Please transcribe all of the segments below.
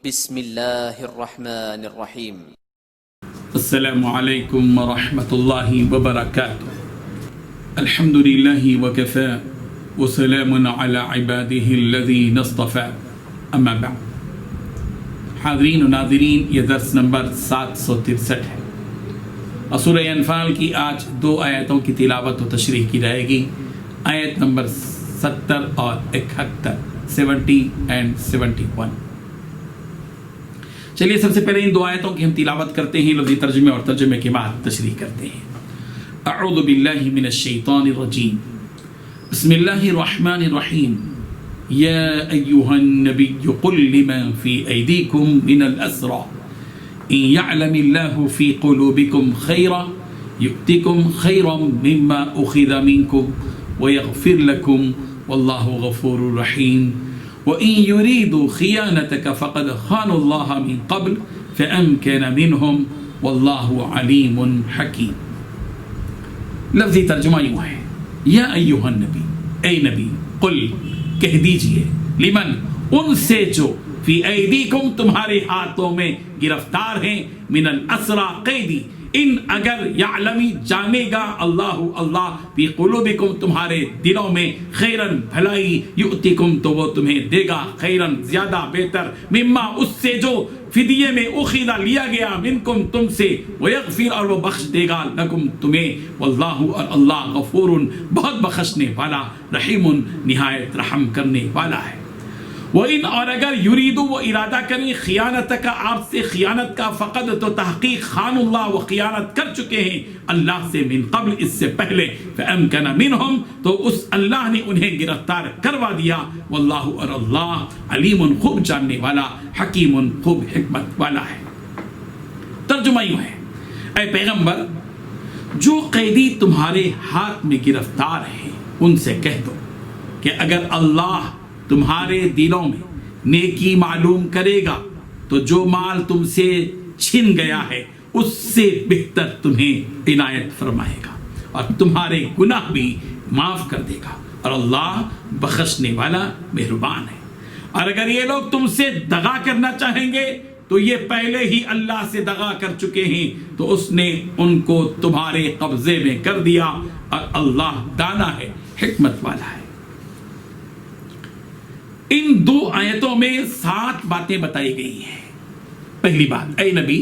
بسم اللہ الرحمن الرحیم۔ السلام علیکم ورحمۃ اللہ وبرکاتہ۔ الحمد للہ وکفی وسلام علی عبادہ الذین اصطفی، اما بعد۔ حاضرین و ناظرین، یہ درس نمبر 763 ہے اور سورہ انفال کی آج 2 آیتوں کی تلاوت و تشریح کی جائے گی، آیت نمبر 70 اور 71، 70 and 71۔ چلیے سب سے پہلے ان 2 آیتوں کی ہم تلاوت کرتے ہیں، لفظی ترجمے اور ترجمے کے بعد تشریح کرتے ہیں۔ اعوذ باللہ من الشیطان الرجیم، بسم اللہ الرحمن الرحیم۔ یا ایہا النبی قل لمن فی ایدیکم من الاسرى ان یعلم اللہ فی قلوبکم خیرا یؤتکم خیرا مما اخذ منکم ویغفر لکم واللہ غفور رحیم۔ وَإِن يُرِيدُوا خِيَانَتَكَ فَقَدْ خَانُوا اللَّهَ مِن قَبْلُ فَأَمْكَنَ مِنْهُمْ وَاللَّهُ عَلِيمٌ حَكِيمٌ۔ لفظی ترجمہ یوں ہے، یا ایہا النبی، اے نبی، قل کہہ دیجئے، لمن ان سے جو فی ایدیکم تمہارے ہاتھوں میں گرفتار ہیں، من الاسرى قیدی، ان اگر یعلمی جانے گا اللہ فی قلوبکم تمہارے دلوں میں خیرن بھلائی، یؤتکم تو وہ تمہیں دے گا خیرن زیادہ بہتر، مما اس سے جو فدیے میں اخذ لیا گیا، منکم تم سے، ویغفر اور وہ بخش دے گا لکم تمہیں، واللہ اور اللہ غفور بہت بخشنے والا، رحیم نہایت رحم کرنے والا ہے۔ وَإِنْ اور اگر یریدو وہ ارادہ کریں خیانت کا آپ سے خیانت کا، فقد تو تحقیق خان اللہ وہ خیانت کر چکے ہیں اللہ سے، من قبل اس سے پہلے، فَأَمْكَنَ مِنْهُمْ تو اس اللہ نے انہیں گرفتار کروا دیا، واللہ اور اللہ علیم خوب جاننے والا، حکیم خوب حکمت والا ہے۔ ترجمہ یوں ہے، اے پیغمبر جو قیدی تمہارے ہاتھ میں گرفتار ہیں ان سے کہہ دو کہ اگر اللہ تمہارے دلوں میں نیکی معلوم کرے گا تو جو مال تم سے چھن گیا ہے اس سے بہتر تمہیں عنایت فرمائے گا اور تمہارے گناہ بھی معاف کر دے گا، اور اللہ بخشنے والا مہربان ہے۔ اور اگر یہ لوگ تم سے دغا کرنا چاہیں گے تو یہ پہلے ہی اللہ سے دغا کر چکے ہیں، تو اس نے ان کو تمہارے قبضے میں کر دیا، اور اللہ دانا ہے، حکمت والا ہے۔ ان 2 آیتوں میں 7 باتیں بتائی گئی ہیں۔ پہلی بات، اے نبی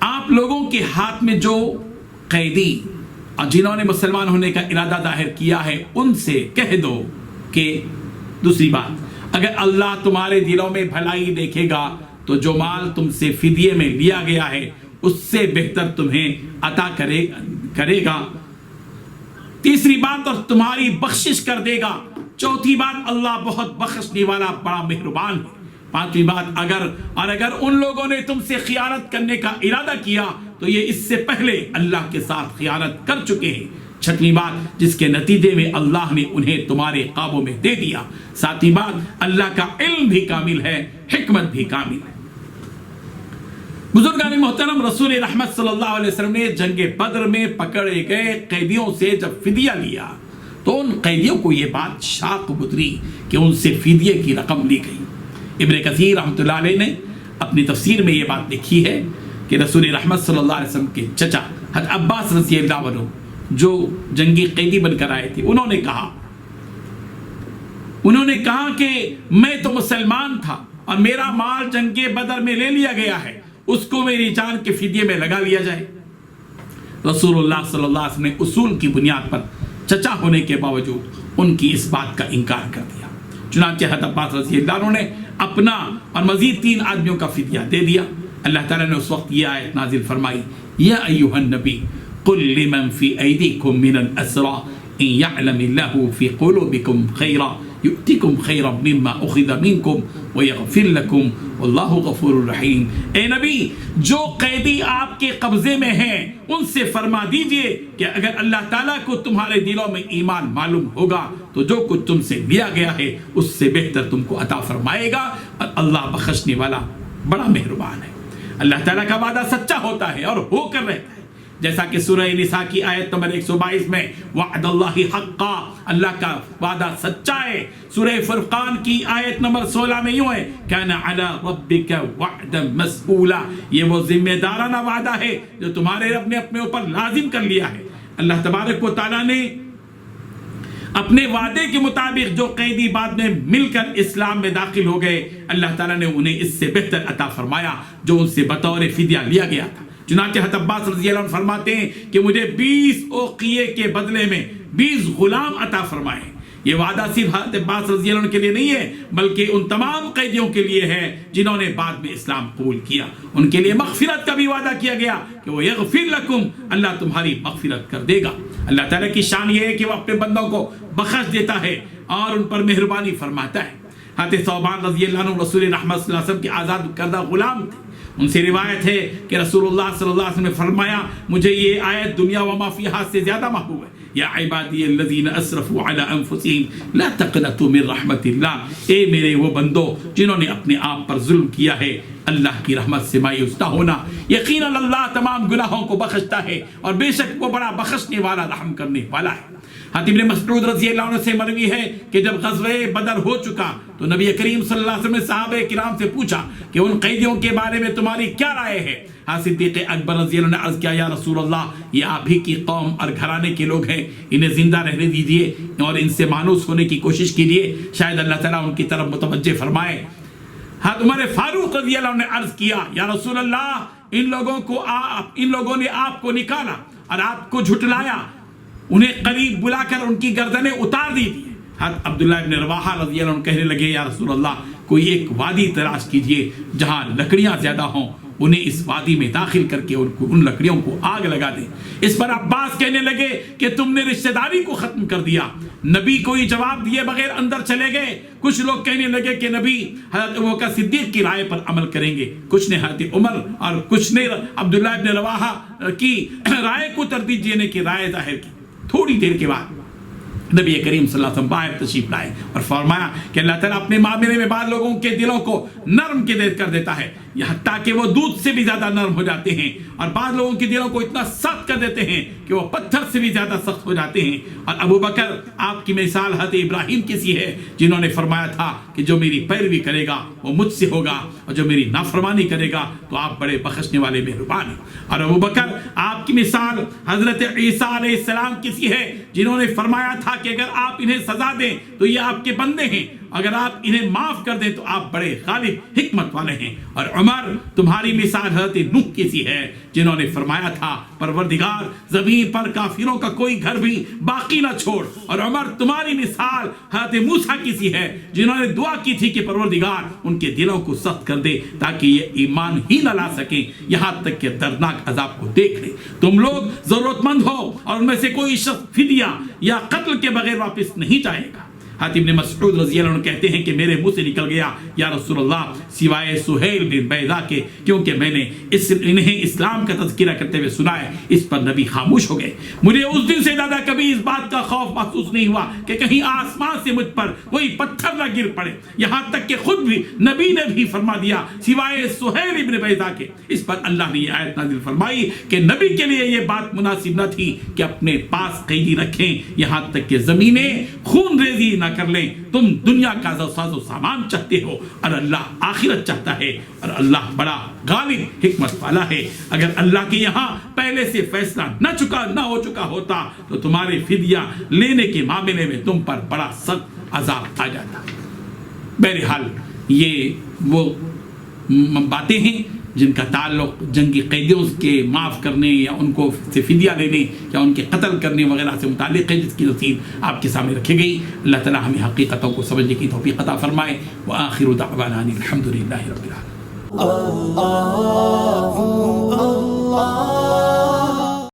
آپ لوگوں کے ہاتھ میں جو قیدی اور جنہوں نے مسلمان ہونے کا ارادہ ظاہر کیا ہے ان سے کہہ دو کہ، دوسری بات، اگر اللہ تمہارے دلوں میں بھلائی دیکھے گا تو جو مال تم سے فدیے میں لیا گیا ہے اس سے بہتر تمہیں عطا کرے گا۔ تیسری بات، اور تمہاری بخشش کر دے گا۔ چوتھی بات، اللہ بہت بخشنے والا بڑا مہربان ہے۔ پانچویں بات، اگر ان لوگوں نے تم سے خیانت کرنے کا ارادہ کیا تو یہ اس سے پہلے اللہ کے ساتھ خیانت کر چکے ہیں۔ چھٹویں بات، جس کے نتیجے میں اللہ نے انہیں تمہارے قابو میں دے دیا۔ ساتویں بات، اللہ کا علم بھی کامل ہے، حکمت بھی کامل ہے۔ بزرگان محترم، رسول رحمت صلی اللہ علیہ وسلم نے جنگ بدر میں پکڑے گئے قیدیوں سے جب فدیہ لیا تو ان قیدیوں کو یہ بات شاق گزری کہ ان سے فدیے کی رقم لی گئی۔ ابن کثیر رحمۃ اللہ علیہ نے اپنی تفسیر میں یہ بات لکھی ہے کہ رسول رحمت صلی اللہ علیہ وسلم کے چچا حضرت عباس رضی اللہ عنہ جو جنگی قیدی بن کر آئے تھے، انہوں نے کہا کہ میں تو مسلمان تھا اور میرا مال جنگ بدر میں لے لیا گیا ہے، اس کو میری جان کے فدیے میں لگا لیا جائے۔ رسول اللہ صلی اللہ علیہ وسلم نے اصول کی بنیاد پر چچا ہونے کے باوجود ان کی اس بات کا انکار کر دیا۔ چنانچہ حضرت عباس رضی اللہ عنہ نے اپنا اور مزید 3 آدمیوں کا فدیہ دے دیا۔ اللہ تعالیٰ نے اس وقت یہ آیت نازل فرمائی، یا ایہا النبی قل لمن فی ایدیکم من الاسرى ان یعلم اللہ فی قلوبکم خیرا یؤتکم خیرا مما اخذ منکم ویغفر لکم واللہ غفور رحیم۔ اے نبی جو قیدی آپ کے قبضے میں ہیں ان سے فرما دیجئے کہ اگر اللہ تعالیٰ کو تمہارے دلوں میں ایمان معلوم ہوگا تو جو کچھ تم سے لیا گیا ہے اس سے بہتر تم کو عطا فرمائے گا، اور اللہ بخشنے والا بڑا مہربان ہے۔ اللہ تعالیٰ کا وعدہ سچا ہوتا ہے اور ہو کر رہتا ہے۔ جیسا کہ سورہ نساء کی آیت نمبر 122 میں وعد اللہ حقا، اللہ کا وعدہ سچا ہے۔ سورہ فرقان کی آیت نمبر 16 میں یوں ہے کان علی ربک وعدا مسئولا، یہ وہ ذمہ دارانہ وعدہ ہے جو تمہارے رب نے اپنے اوپر لازم کر لیا ہے۔ اللہ تبارک و تعالیٰ نے اپنے وعدے کے مطابق جو قیدی بعد میں مل کر اسلام میں داخل ہو گئے، اللہ تعالیٰ نے انہیں اس سے بہتر عطا فرمایا جو ان سے بطور فدیہ لیا گیا تھا۔ چنانچہ حضرت عباس رضی اللہ عنہ فرماتے ہیں کہ مجھے 20 اوقیے کے بدلے میں 20 غلام عطا فرمائے۔ یہ وعدہ صرف حضرت عباس رضی اللہ عنہ کے لیے نہیں ہے بلکہ ان تمام قیدیوں کے لیے ہے جنہوں نے بعد میں اسلام قبول کیا۔ ان کے لیے مغفرت کا بھی وعدہ کیا گیا کہ وہ یغفر لکم، اللہ تمہاری مغفرت کر دے گا۔ اللہ تعالیٰ کی شان یہ ہے کہ وہ اپنے بندوں کو بخش دیتا ہے اور ان پر مہربانی فرماتا ہے۔ حضرت ثوبان رضی اللہ عنہ رسول رحمت صلی اللہ علیہ وسلم کے آزاد کردہ غلام تھے۔ ان سے روایت ہے کہ رسول اللہ صلی اللہ علیہ وسلم نے فرمایا مجھے یہ آیت دنیا وما فیہا سے زیادہ محبوب ہے۔ یا عبادی الذین اسرفوا علی انفسہم لا تقنطوا من رحمت اللہ، اے میرے وہ بندو جنہوں نے اپنے آپ پر ظلم کیا ہے، اللہ کی رحمت سے مایوس نہ ہونا، یقیناً اللہ تمام گناہوں کو بخشتا ہے اور بے شک وہ بڑا بخشنے والا رحم کرنے والا ہے۔ حضرت ابن مسعود رضی اللہ عنہ سے مروی ہے کہ جب غزوہ بدر ہو چکا تو نبی کریم صلی اللہ علیہ وسلم نے صحابہ کرام سے پوچھا کہ ان قیدیوں کے بارے میں تمہاری کیا رائے ہے؟ صدیق اکبر رضی اللہ عنہ نے عرض کیا یا رسول اللہ یہ آپ ہی کی قوم اور گھرانے کے لوگ ہیں، انہیں زندہ رہنے دیجئے اور ان سے مانوس ہونے کی کوشش کیجئے، شاید اللہ تعالیٰ ان کی طرف متوجہ فرمائے۔ حضرت عمر فاروق رضی اللہ عنہ نے عرض کیا یا رسول اللہ ان لوگوں نے آپ کو نکالا اور آپ کو جھٹلایا، انہیں قریب بلا کر ان کی گردنیں اتار دی تھی۔ حضرت عبداللہ ابن رواحہ رضی اللہ عنہ کہنے لگے یا رسول اللہ کوئی ایک وادی تلاش کیجئے جہاں لکڑیاں زیادہ ہوں، انہیں اس وادی میں داخل کر کے ان لکڑیوں کو آگ لگا دیں۔ اس پر عباس کہنے لگے کہ تم نے رشتہ داری کو ختم کر دیا۔ نبی کوئی جواب دیے بغیر اندر چلے گئے۔ کچھ لوگ کہنے لگے کہ نبی حضرت ابوبکر صدیق کی رائے پر عمل کریں گے، کچھ نے حضرت عمر اور کچھ نے عبداللہ ابن رواحہ کی رائے کو ترجیح دینے کی رائے ظاہر کی۔ تھوڑی دیر کے بعد نبی کریم صلی اللہ علیہ وسلم باہر تشریف لائے اور فرمایا کہ اللہ تعالیٰ اپنے معاملے میں بعض لوگوں کے دلوں کو نرم کر دیتا ہے حتیٰ کہ وہ دودھ سے بھی زیادہ نرم ہو جاتے ہیں، اور بعض لوگوں کے دلوں کو اتنا سخت کر دیتے ہیں کہ وہ پتھر سے بھی زیادہ سخت ہو جاتے ہیں۔ اور ابو بکر آپ کی مثال حضرت ابراہیم کی سی ہے جنہوں نے فرمایا تھا کہ جو میری پیروی کرے گا وہ مجھ سے ہوگا اور جو میری نافرمانی کرے گا تو آپ بڑے بخشنے والے مہربان ہیں۔ اور ابو بکر آپ کی مثال حضرت عیسیٰ علیہ السلام کی سی ہے جنہوں نے فرمایا تھا کہ اگر آپ انہیں سزا دیں تو یہ آپ کے بندے ہیں، اگر آپ انہیں معاف کر دیں تو آپ بڑے غالب حکمت والے ہیں۔ اور عمر تمہاری مثال حضرت نوح کی سی ہے جنہوں نے فرمایا تھا پروردگار زمین پر کافروں کا کوئی گھر بھی باقی نہ چھوڑ۔ اور عمر تمہاری مثال حضرت موسیٰ کی سی ہے جنہوں نے دعا کی تھی کہ پروردگار ان کے دلوں کو سخت کر دے تاکہ یہ ایمان ہی نہ لا سکیں یہاں تک کہ دردناک عذاب کو دیکھ لیں۔ تم لوگ ضرورت مند ہو اور ان میں سے کوئی شخص فدیہ یا قتل کے بغیر واپس نہیں جائے گا۔ حضرت ابن مسعود رضی اللہ عنہ کہتے ہیں کہ میرے منہ سے نکل گیا یا رسول اللہ سوائے سہیل بن بیضاء کے، کیونکہ میں نے انہیں اسلام کا تذکرہ کرتے ہوئے سنا ہے۔ اس پر نبی خاموش ہو گئے۔ مجھے اس دن سے زیادہ کبھی اس بات کا خوف محسوس نہیں ہوا کہ کہیں آسمان سے مجھ پر کوئی پتھر نہ گر پڑے، یہاں تک کہ خود بھی نبی نے بھی فرما دیا سوائے سہیل بن بیضاء کے۔ اس پر اللہ نے یہ آیت نازل فرمائی کہ نبی کے لیے یہ بات مناسب نہ تھی کہ اپنے پاس قیدی رکھیں یہاں تک کہ زمینیں خون ریزی نہ کر لیں۔ تم دنیا کا ساز و سامان چاہتے ہو اور اللہ آخرت چاہتا ہے، اور اللہ بڑا غالب حکمت والا ہے۔ اگر اللہ کے یہاں پہلے سے فیصلہ نہ ہو چکا ہوتا تو تمہارے فدیہ لینے کے معاملے میں تم پر بڑا سخت عذاب آ جاتا۔ بہرحال یہ وہ باتیں ہیں جن کا تعلق جنگی قیدیوں کے معاف کرنے یا ان کو سے فدیہ لینے یا ان کے قتل کرنے وغیرہ سے متعلق ہے، جس کی تفصیل آپ کے سامنے رکھی گئی۔ اللہ تعالیٰ ہمیں حقیقتوں کو سمجھنے کی توفیق عطا فرمائے۔ وآخر دعوانا ان الحمد للہ رب العالمین۔